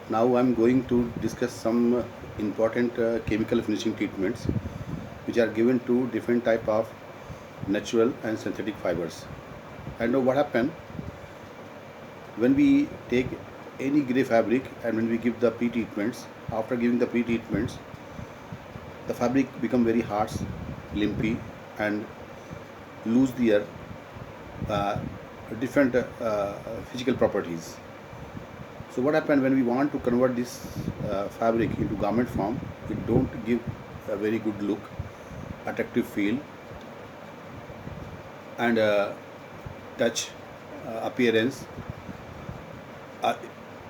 Now I'm going to discuss some important chemical finishing treatments which are given to different type of natural and synthetic fibers. And now what happen when we take any gray fabric and when we give the pre-treatments, after giving the pre-treatments, the fabric become very hard, lumpy and lose their uh, different physical properties. So what happened when we want to convert this fabric into garment form? It don't give a very good look, attractive feel, and touch, appearance, uh,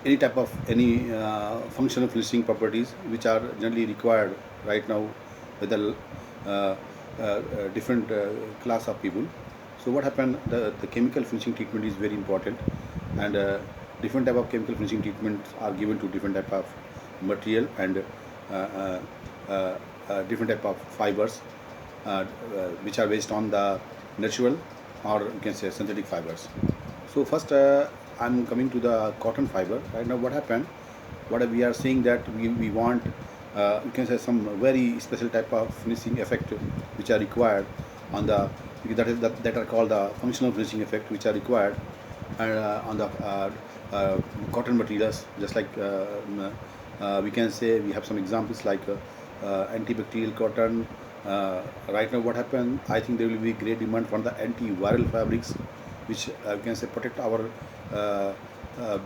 any type of any functional finishing properties which are generally required right now with the different class of people. So what happened? The chemical finishing treatment is very important, and different type of chemical finishing treatments are given to different type of material and uh, uh, different type of fibers which are based on the natural or you can say synthetic fibers. So first, I'm coming to the cotton fiber. Right now, what happened? What we are seeing that we want, you can say some very special type of finishing effect which are required on the that are called the functional finishing effect which are required on the cotton materials. Just like we can say we have some examples like antibacterial cotton. Right now, what happened? I think there will be great demand for the antiviral fabrics, which we can say protect our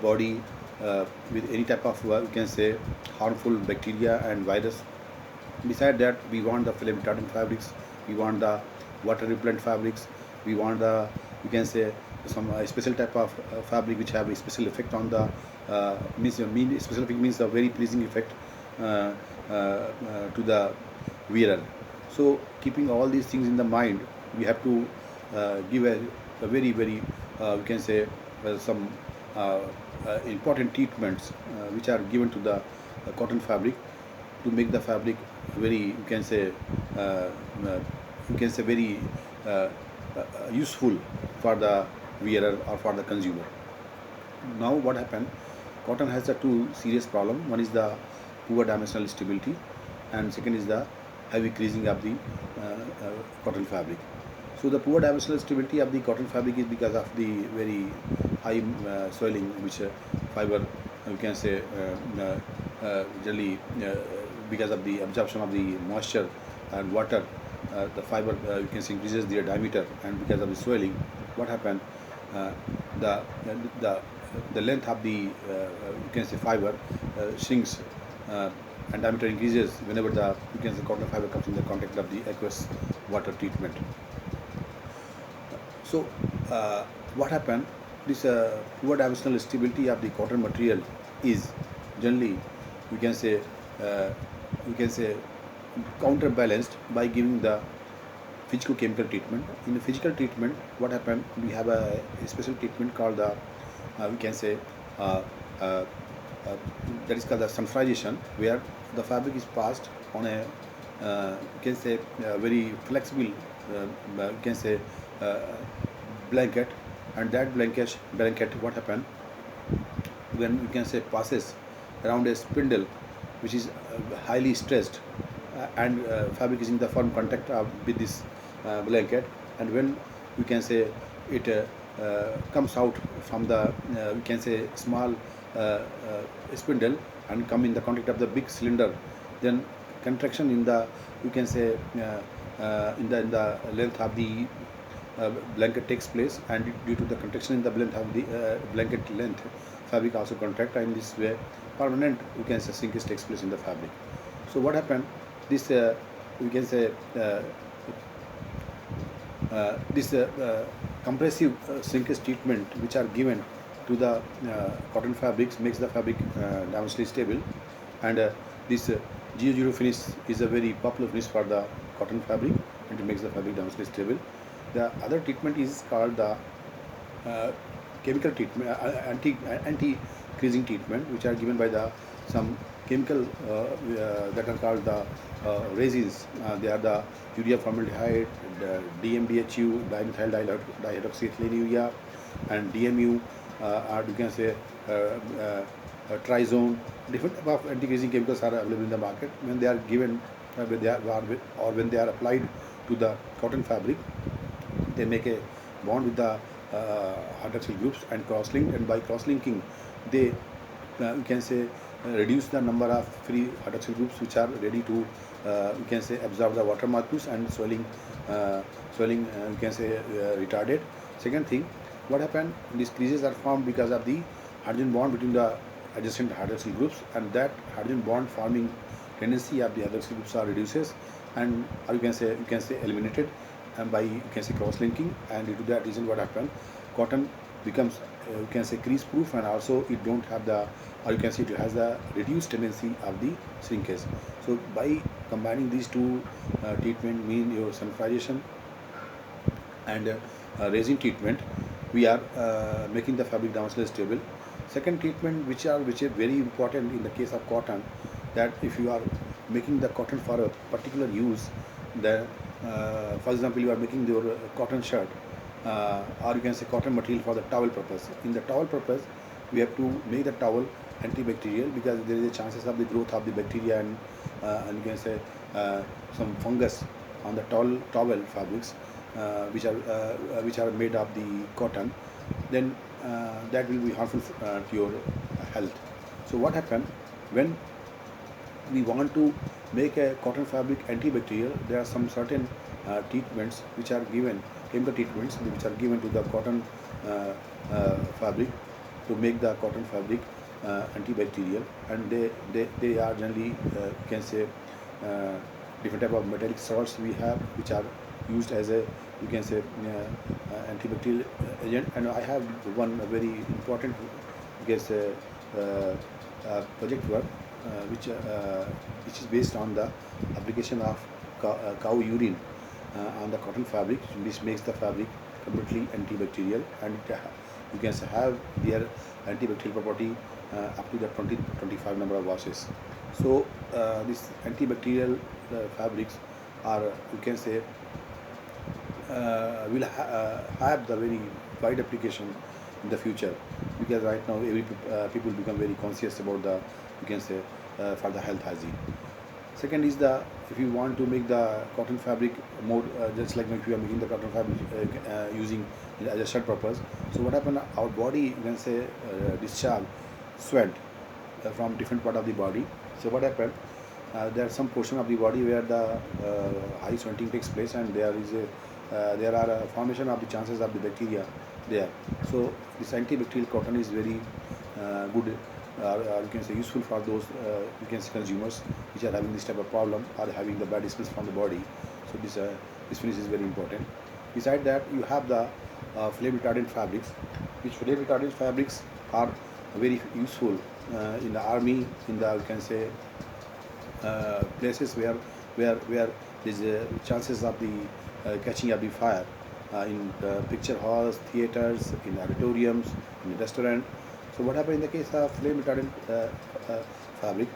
body with any type of we can say harmful bacteria and virus. Beside that, we want the flame retardant fabrics, we want the water repellent fabrics, we want the we can say some special type of fabric which have a special effect on the mean special effect means a very pleasing effect to the wearer. So keeping all these things in the mind, we have to give a very we can say some important treatments which are given to the cotton fabric to make the fabric very uh, uh, you can say very uh, useful for the wearer or for the consumer. Now what happened? Cotton has a two serious problem. One is the poor dimensional stability, and second is the heavy creasing of the cotton fabric. So the poor dimensional stability of the cotton fabric is because of the very high swelling which fiber you can say generally because of the absorption of the moisture and water, the fiber you can see increases their diameter, and because of the swelling, what happened? Uh, the the the length of the you can say fiber shrinks uh, and diameter increases whenever the you can say cotton fiber comes in the contact of the aqueous water treatment. So, what happened? This poor dimensional stability of the cotton material is generally, we can say, uh, we can say, counterbalanced by giving the physical chemical treatment. In the physical treatment, what happened? We have a special treatment called the, we can say, uh, uh, uh, that is called the sunfrization, where the fabric is passed on a, you can say, very flexible, you can say, uh, blanket, and that blanket, what happened when you can say passes around a spindle which is highly stressed and fabric is in the firm contact with this blanket, and when we can say it comes out from the we can say small spindle and come in the contact of the big cylinder, then contraction in the you can say in the length of the blanket takes place, and due to the contraction in the length of the blanket length, fabric also contract, and this way permanent you can say shrinkage takes place in the fabric. So what happened? This we can say this compressive shrinkage treatment which are given to the cotton fabrics makes the fabric dimensionally stable, and this Geo finish is a very popular finish for the cotton fabric, and it makes the fabric dimensionally stable. The other treatment is called the uh, chemical treatment, anti creasing treatment, which are given by the some chemical that are called the resins. They are the urea formaldehyde, the DMDHU, dimethyl dihydroxyethylene urea, and DMU, or you can say uh, Trizone, different type of anti-aging chemicals are available in the market. When they are given, when they are, or when they are applied to the cotton fabric, they make a bond with the hydroxyl groups and cross-link, and by cross-linking, they you can say reduce the number of free hydroxyl groups which are ready to you can say absorb the water molecules, and swelling you can say retarded. Second thing, what happened, these creases are formed because of the hydrogen bond between the adjacent hydroxyl groups, and that hydrogen bond forming tendency of the hydroxyl groups are reduces, and or you can say eliminated, and by you can say cross linking, and due to that reason what happened, cotton becomes you can say crease proof, and also it don't have the, or you can see it has the reduced tendency of the shrinkage. So by combining these two treatment, mean your sulfurization and resin treatment, we are making the fabric dimensionally stable. Second treatment, which is very important in the case of cotton, that if you are making the cotton for a particular use, the for example, you are making your cotton shirt, or you can say cotton material for the towel purpose. In the towel purpose, we have to make the towel antibacterial, because there is a chances of the growth of the bacteria, and you can say some fungus on the towel fabrics, which are made of the cotton, then that will be harmful to your health. So what happened, when we want to make a cotton fabric antibacterial, there are some certain treatments which are given, chemical treatments which are given to the cotton fabric to make the cotton fabric antibacterial, and they are generally you can say different type of metallic salts we have, which are used as a you can say antibacterial agent. And I have one very important I guess project work which is based on the application of cow urine on the cotton fabric, which makes the fabric completely antibacterial, and you can have their antibacterial property up to the 20 to 25 number of washes. So these antibacterial fabrics are you can say will have the very wide application in the future, because right now every people become very conscious about the you can say for the health hygiene. Second is the, if you want to make the cotton fabric more just like if you are making the cotton fabric using it as a shirt purpose. So what happened, our body you can say discharge sweat from different part of the body. So what happened, there are some portion of the body where the high sweating takes place, and there are a formation of the chances of the bacteria there. So this antibacterial cotton is very good, you can say useful for those you can say consumers which are having this type of problem, or having the bad smells from the body. So this finish is very important. Beside that, you have the flame retardant fabrics, which flame retardant fabrics are very useful in the army, in the you can say places where there is chances of the catching of the fire, in picture halls, theaters, in auditoriums, in restaurant. So what happened in the case of flame retardant fabric,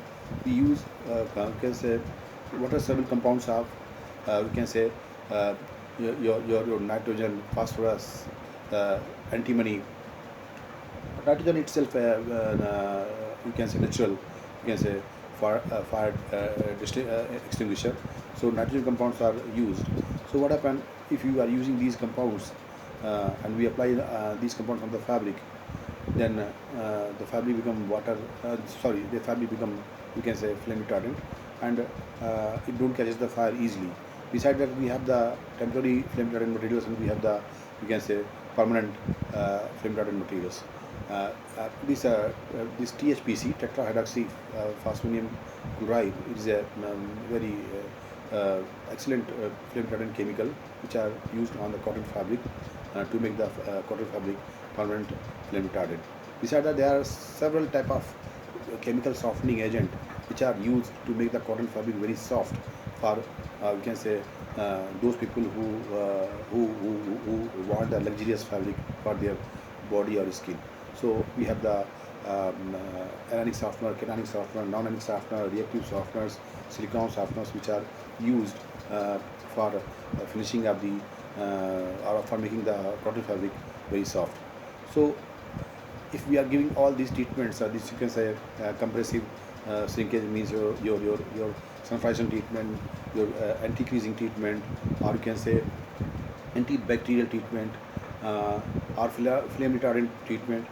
we use you can say water soluble compounds of we can say your nitrogen, phosphorus, antimony. Nitrogen itself you can say natural, you can say fire extinguisher. So nitrogen compounds are used. So what happen, if you are using these compounds and we apply these compounds on the fabric, then the fabric become the fabric become you can say flame retardant, and it don't catches the fire easily. Beside that, we have the temporary flame retardant materials, and we have the you can say permanent flame retardant materials. This THPC, tetrahydroxy phosphonium chloride, is a very excellent flame retardant chemical which are used on the cotton fabric to make the cotton fabric permanent flame retardant. Besides that, there are several type of chemical softening agent which are used to make the cotton fabric very soft for you can say those people who want the luxurious fabric for their body or skin. So we have the anionic softener, cationic softener, non-anionic softener, reactive softeners, silicone softeners, which are used for finishing up the or for making the cotton fabric very soft. So if we are giving all these treatments, this you can say compressive shrinkage means your sulfation treatment, your anti-creasing treatment, or you can say antibacterial treatment, or flame retardant treatment.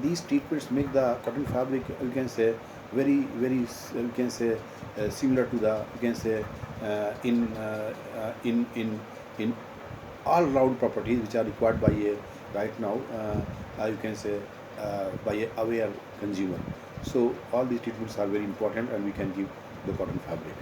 These treatments make the cotton fabric, you can say, you can say similar to the, you can say, in all round properties which are required by a right now, you can say, by a aware consumer. So all these treatments are very important, and we can give the cotton fabric.